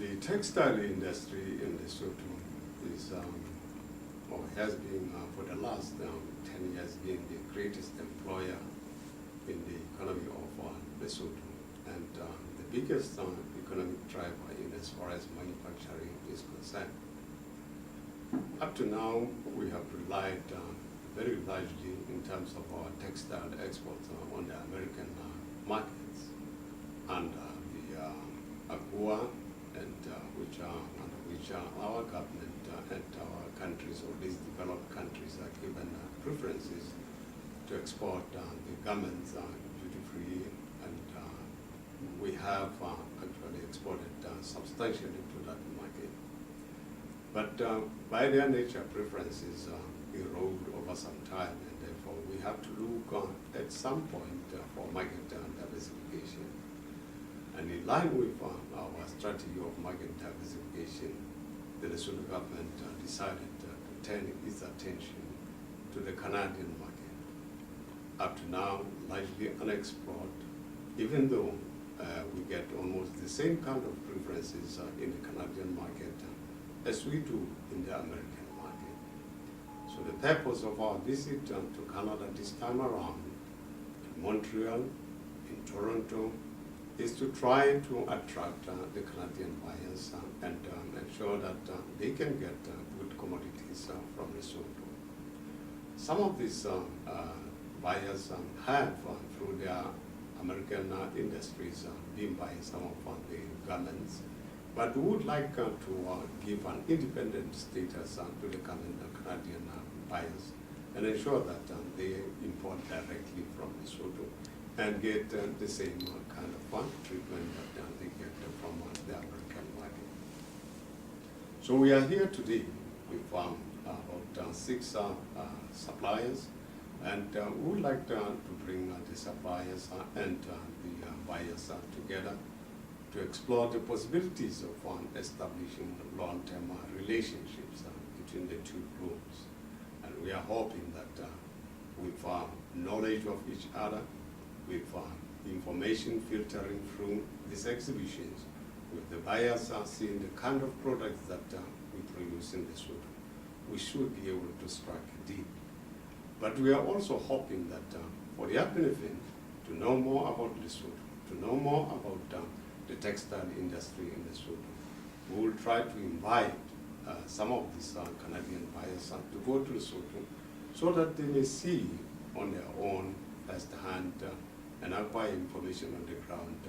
The textile industry in Lesotho is, or has been for the last 10 years, been the greatest employer in the economy of Lesotho, and the biggest economic driver in as far as manufacturing is concerned. Up to now, we have relied very largely in terms of our textile exports on the American markets, and the AGOA, and which our government and our countries, or these developed countries, are given preferences to export the garments duty-free, and we have actually exported substantially to that market. But by their nature, preferences erode over some time, and therefore we have to look at some point for market diversification. And in line with our strategy of market diversification, the Lesotho government decided to turn its attention to the Canadian market. Up to now, largely unexplored, even though we get almost the same kind of preferences in the Canadian market as we do in the American market. So the purpose of our visit to Canada this time around, in Montreal, in Toronto, is to try to attract the Canadian buyers and ensure that they can get good commodities from Lesotho. Some of these buyers have, through their American industries, been buying some of the garments, but we would like to give an independent status to the Canadian buyers and ensure that they import directly from Lesotho and get the same kind of treatment that they get from the American market. So we are here today with about 6 suppliers, and we would like to bring the suppliers and the buyers together to explore the possibilities of establishing long-term relationships between the two groups. And we are hoping that with knowledge of each other, with information filtering through these exhibitions, with the buyers seeing the kind of products that we produce in Lesotho, we should be able to strike a deal. But we are also hoping that for their benefit, to know more about Lesotho, to know more about the textile industry in Lesotho, we will try to invite some of these Canadian buyers to go to Lesotho so that they may see on their own firsthand and acquire information on the ground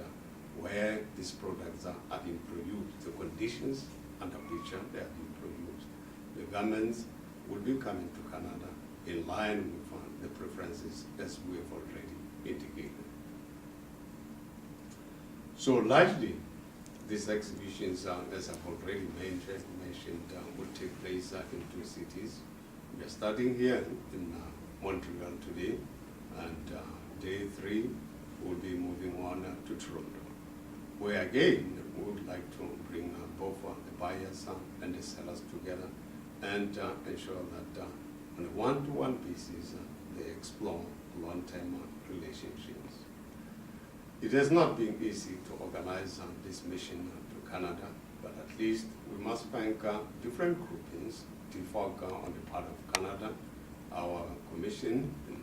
where these products are being produced, the conditions under which they are being produced. The garments will be coming to Canada in line with the preferences as we have already indicated. So largely, these exhibitions, as I've already mentioned, will take place in 2 cities. We are starting here in Montreal today, and day 3 will be moving on to Toronto, where again we would like to bring both the buyers and the sellers together and ensure that on a one-to-one basis they explore long-term relationships. It has not been easy to organize this mission to Canada, but at least we must thank different groupings, TFOG on the part of Canada, our commission in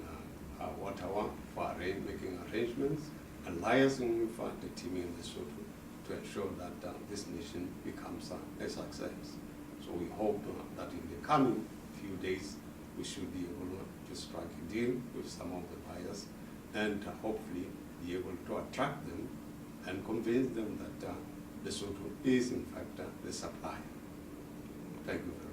Ottawa for making arrangements, and liaising with the team in Lesotho to ensure that this mission becomes a success. So we hope that in the coming few days we should be able to strike a deal with some of the buyers and hopefully be able to attract them and convince them that Lesotho is in fact the supplier. Thank you very much.